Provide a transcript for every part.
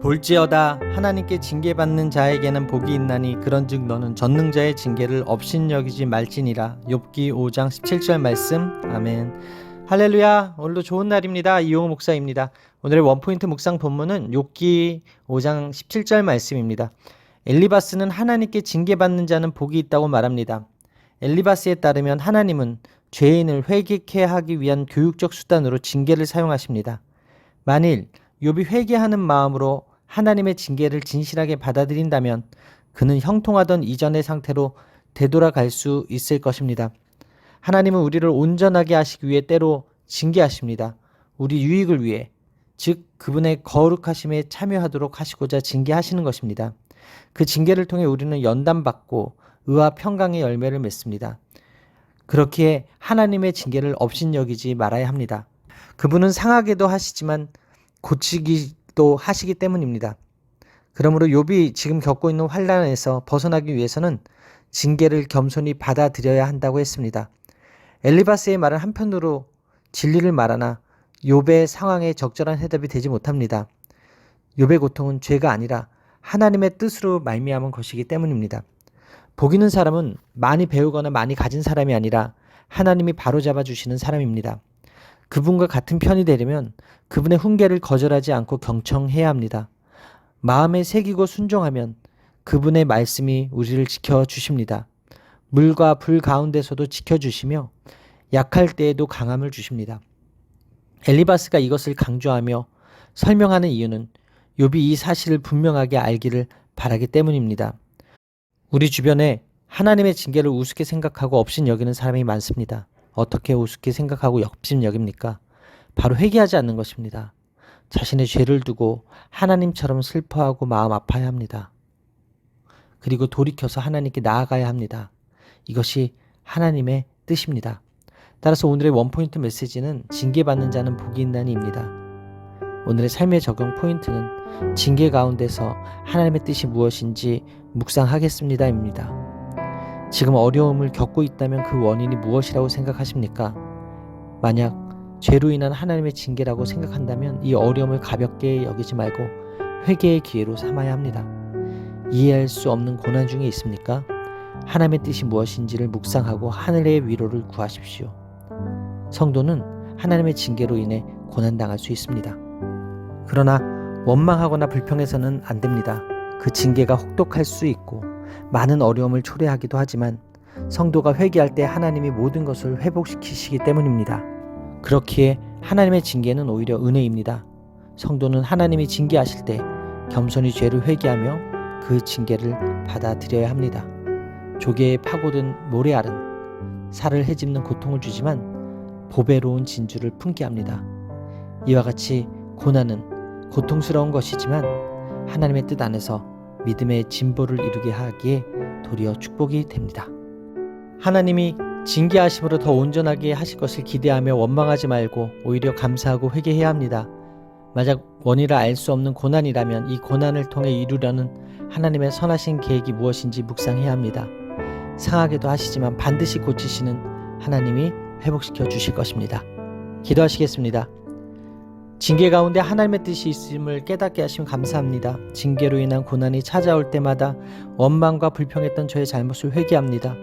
볼지어다 하나님께 징계받는 자에게는 복이 있나니 그런즉 너는 전능자의 징계를 업신여기지 말지니라. 욥기 5장 17절 말씀. 아멘. 할렐루야. 오늘도 좋은 날입니다. 이용호 목사입니다. 오늘의 원포인트 묵상 본문은 욥기 5장 17절 말씀입니다. 엘리바스는 하나님께 징계받는 자는 복이 있다고 말합니다. 엘리바스에 따르면 하나님은 죄인을 회개케 하기 위한 교육적 수단으로 징계를 사용하십니다. 만일 욥이 회개하는 마음으로 하나님의 징계를 진실하게 받아들인다면 그는 형통하던 이전의 상태로 되돌아갈 수 있을 것입니다. 하나님은 우리를 온전하게 하시기 위해 때로 징계하십니다. 우리 유익을 위해, 즉 그분의 거룩하심에 참여하도록 하시고자 징계하시는 것입니다. 그 징계를 통해 우리는 연단받고 의와 평강의 열매를 맺습니다. 그렇기에 하나님의 징계를 업신여기지 말아야 합니다. 그분은 상하게도 하시지만 고치기도 하시기 때문입니다. 그러므로 욥이 지금 겪고 있는 환난에서 벗어나기 위해서는 징계를 겸손히 받아들여야 한다고 했습니다. 엘리바스의 말은 한편으로 진리를 말하나 욥의 상황에 적절한 해답이 되지 못합니다. 욥의 고통은 죄가 아니라 하나님의 뜻으로 말미암은 것이기 때문입니다. 복 있는 사람은 많이 배우거나 많이 가진 사람이 아니라 하나님이 바로잡아 주시는 사람입니다. 그분과 같은 편이 되려면 그분의 훈계를 거절하지 않고 경청해야 합니다. 마음에 새기고 순종하면 그분의 말씀이 우리를 지켜주십니다. 물과 불 가운데서도 지켜주시며 약할 때에도 강함을 주십니다. 엘리바스가 이것을 강조하며 설명하는 이유는 욥이 이 사실을 분명하게 알기를 바라기 때문입니다. 우리 주변에 하나님의 징계를 우습게 생각하고 업신여기는 사람이 많습니다. 어떻게 우습게 생각하고 업신여깁니까? 바로 회개하지 않는 것입니다. 자신의 죄를 두고 하나님처럼 슬퍼하고 마음 아파야 합니다. 그리고 돌이켜서 하나님께 나아가야 합니다. 이것이 하나님의 뜻입니다. 따라서 오늘의 원포인트 메시지는 징계받는 자는 복이 있나니입니다. 오늘의 삶의 적용 포인트는 징계 가운데서 하나님의 뜻이 무엇인지 묵상하겠습니다입니다. 지금 어려움을 겪고 있다면 그 원인이 무엇이라고 생각하십니까? 만약 죄로 인한 하나님의 징계라고 생각한다면 이 어려움을 가볍게 여기지 말고 회개의 기회로 삼아야 합니다. 이해할 수 없는 고난 중에 있습니까? 하나님의 뜻이 무엇인지를 묵상하고 하늘의 위로를 구하십시오. 성도는 하나님의 징계로 인해 고난당할 수 있습니다. 그러나 원망하거나 불평해서는 안 됩니다. 그 징계가 혹독할 수 있고 많은 어려움을 초래하기도 하지만 성도가 회개할 때 하나님이 모든 것을 회복시키시기 때문입니다. 그렇기에 하나님의 징계는 오히려 은혜입니다. 성도는 하나님이 징계하실 때 겸손히 죄를 회개하며 그 징계를 받아들여야 합니다. 조개에 파고든 모래알은 살을 헤집는 고통을 주지만 보배로운 진주를 품게 합니다. 이와 같이 고난은 고통스러운 것이지만 하나님의 뜻 안에서 믿음의 진보를 이루게 하기에 도리어 축복이 됩니다. 하나님이 징계하심으로 더 온전하게 하실 것을 기대하며 원망하지 말고 오히려 감사하고 회개해야 합니다. 만약 원인을 알 수 없는 고난이라면 이 고난을 통해 이루려는 하나님의 선하신 계획이 무엇인지 묵상해야 합니다. 상하게도 하시지만 반드시 고치시는 하나님이 회복시켜 주실 것입니다. 기도하시겠습니다. 징계 가운데 하나님의 뜻이 있음을 깨닫게 하시면 감사합니다. 징계로 인한 고난이 찾아올 때마다 원망과 불평했던 저의 잘못을 회개합니다.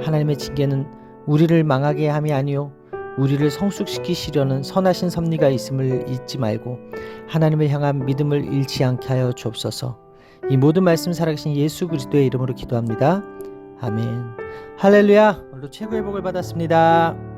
하나님의 징계는 우리를 망하게 함이 아니요 우리를 성숙시키시려는 선하신 섭리가 있음을 잊지 말고 하나님을 향한 믿음을 잃지 않게 하여 주옵소서. 이 모든 말씀 살아계신 예수 그리스도의 이름으로 기도합니다. 아멘. 할렐루야. 오늘도 최고의 복을 받았습니다.